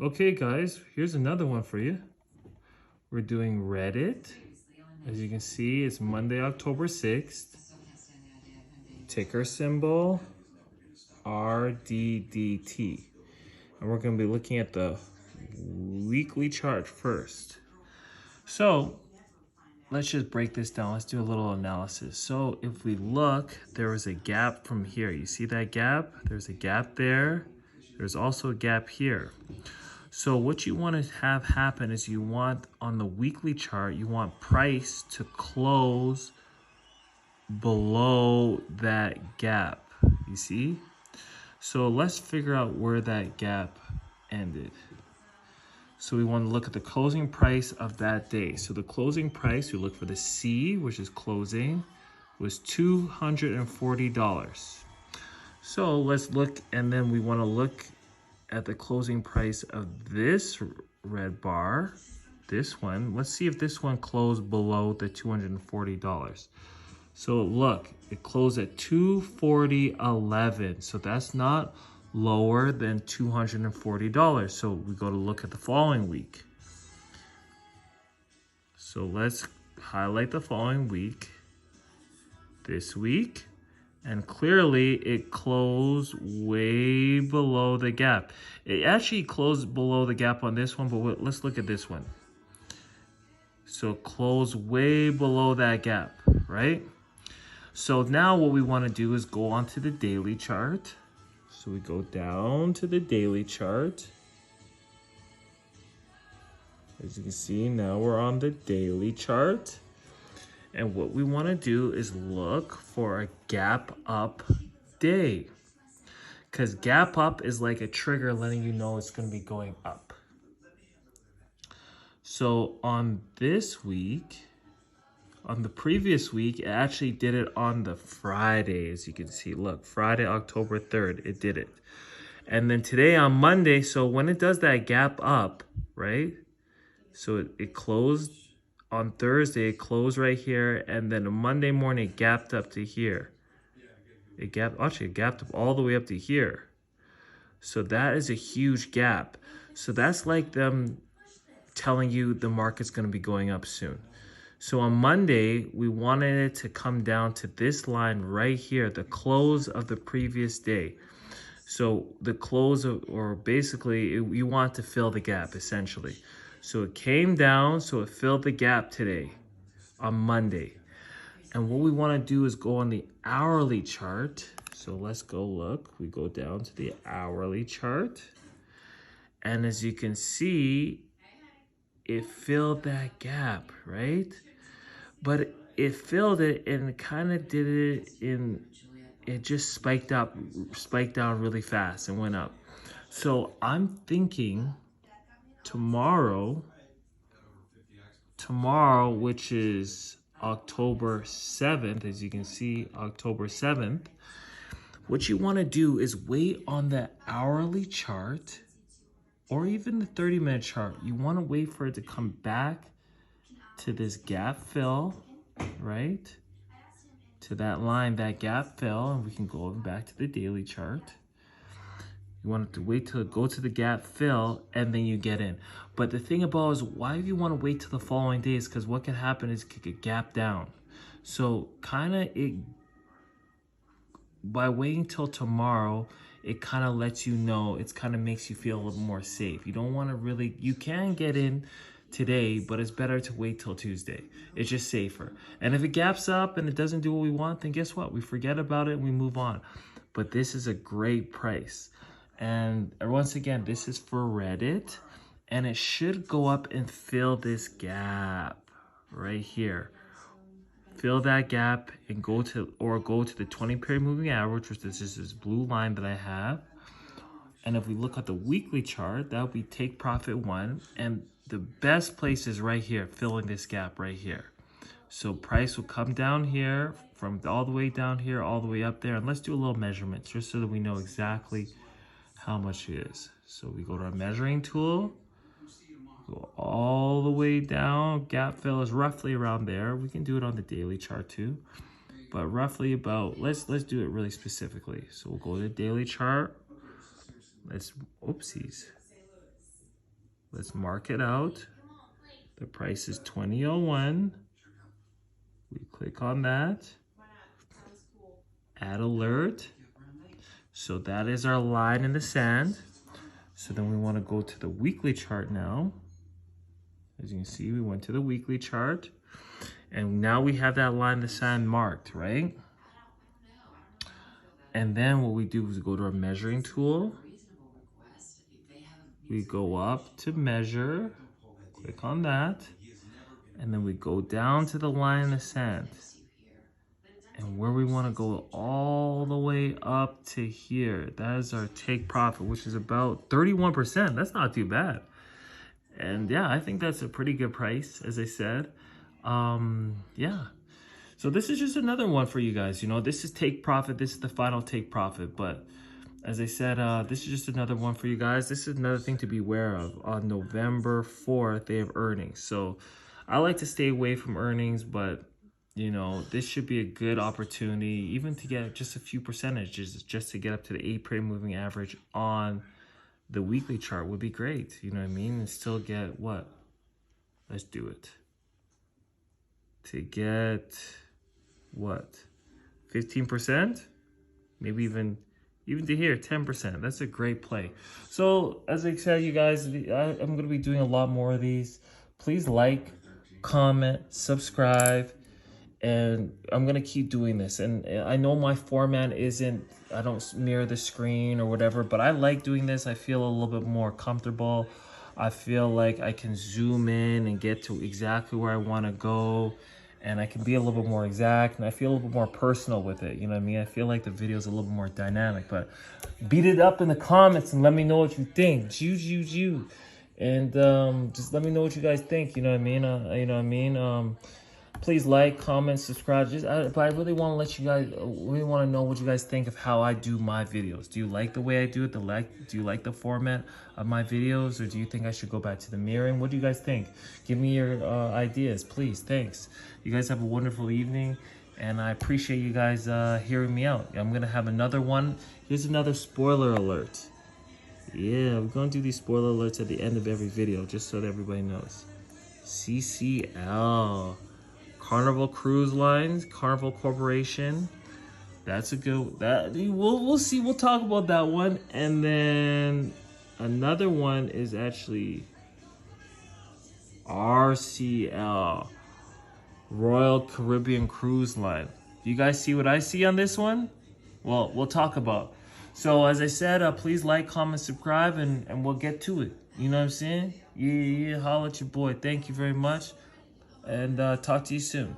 Okay, guys, here's another one for you. We're doing Reddit. As you can see, it's Monday, October 6th. Ticker symbol RDDT. And we're going to be looking at the weekly chart first. So let's just break this down. Let's do a little analysis. So if we look, there was a gap from here. You see that gap? There's a gap there. There's also a gap here. So what you want to have happen is you want on the weekly chart, you want price to close below that gap. You see? So let's figure out where that gap ended. So we want to look at the closing price of that day. So the closing price, we look for the C, which is closing, was $240. So let's look, and then we want to look at the closing price of this red bar, this one. Let's see if this one closed below the $240. So look, it closed at 240.11. So that's not lower than $240. So we go to look at the following week. So let's highlight the following week, this week, and clearly it closed way below the gap. It actually closed below the gap on this one, but let's look at this one. So close way below that gap, right? So now what we want to do is go onto the daily chart. So we go down to the daily chart. As you can see, now we're on the daily chart. And what we want to do is look for a gap up day. Because gap up is like a trigger letting you know it's going to be going up. So on this week, on the previous week, it actually did it on the Friday, as you can see. Look, Friday, October 3rd, it did it. And then today on Monday, so when it does that gap up, right? So it closed on Thursday, it closed right here, and then on Monday morning, it gapped up to here. It gapped up all the way up to here. So that is a huge gap. So that's like them telling you the market's going to be going up soon. So on Monday, we wanted it to come down to this line right here, the close of the previous day. So the close of, or basically you want to fill the gap essentially. So it came down, so it filled the gap today on Monday. And what we want to do is go on the hourly chart. So let's go look. We go down to the hourly chart. And as you can see, it filled that gap, right? But it filled it and kind of did it in, it just spiked down really fast and went up. So I'm thinking tomorrow, which is October 7th, as you can see, October 7th, what you want to do is wait on the hourly chart or even the 30-minute chart. You want to wait for it to come back to this gap fill, right? To that line, that gap fill, and we can go back to the daily chart. You want to wait till it go to the gap fill, and then you get in. But the thing about is, why do you want to wait till the following days? Because what can happen is it could get gap down. So kind of by waiting till tomorrow, it kind of lets you know, it kind of makes you feel a little more safe. You don't want to really, you can get in today, but it's better to wait till Tuesday. It's just safer. And if it gaps up and it doesn't do what we want, then guess what? We forget about it and we move on. But this is a great price. And once again, this is for Reddit, and it should go up and fill this gap right here. Fill that gap and go to the 20-period moving average, which is this blue line that I have. And if we look at the weekly chart, that would be take profit 1. And the best place is right here, filling this gap right here. So price will come down here from all the way down here, all the way up there. And let's do a little measurement just so that we know exactly how much it is. So we go to our measuring tool, go all the way down. Gap fill is roughly around there. We can do it on the daily chart too, but roughly about, let's do it really specifically. So we'll go to the daily chart. Oopsies. Let's mark it out. The price is $20.01. We click on that. Add alert. So that is our line in the sand. So then we want to go to the weekly chart now. As you can see, we went to the weekly chart. And now we have that line in the sand marked, right? And then what we do is go to our measuring tool. We go up to measure, click on that, and then we go down to the line in the sand. And where we want to go all the way up to here, that is our take profit, which is about 31%. That's not too bad. And yeah, I think that's a pretty good price, as I said. Yeah. So this is just another one for you guys. You know, this is take profit. This is the final take profit. But as I said, this is just another one for you guys. This is another thing to be aware of. On November 4th, they have earnings. So I like to stay away from earnings, but you know, this should be a good opportunity, even to get just a few percentages, just to get up to the 8-period moving average on the weekly chart would be great. You know what I mean? And still get what? Let's do it. To get what? 15%? Maybe even to here, 10%. That's a great play. So as I said, you guys, I'm going to be doing a lot more of these. Please like, comment, subscribe. And I'm going to keep doing this. And I know my format isn't, I don't mirror the screen or whatever, but I like doing this. I feel a little bit more comfortable. I feel like I can zoom in and get to exactly where I want to go. And I can be a little bit more exact. And I feel a little bit more personal with it. You know what I mean? I feel like the video is a little bit more dynamic. But beat it up in the comments and let me know what you think. And just let me know what you guys think. You know what I mean? Please like, comment, subscribe. But I really want to let you guys, really want to know what you guys think of how I do my videos. Do you like the way I do it? Do you like the format of my videos? Or do you think I should go back to the mirroring? What do you guys think? Give me your ideas, please. Thanks. You guys have a wonderful evening. And I appreciate you guys hearing me out. I'm going to have another one. Here's another spoiler alert. Yeah, we're going to do these spoiler alerts at the end of every video, just so that everybody knows. CCL. Carnival Cruise Lines, Carnival Corporation. That's a good, we'll see, we'll talk about that one. And then another one is actually RCL, Royal Caribbean Cruise Line. Do you guys see what I see on this one? Well, we'll talk about. So as I said, please like, comment, subscribe, and we'll get to it. You know what I'm saying? Yeah, holla at your boy. Thank you very much. And talk to you soon.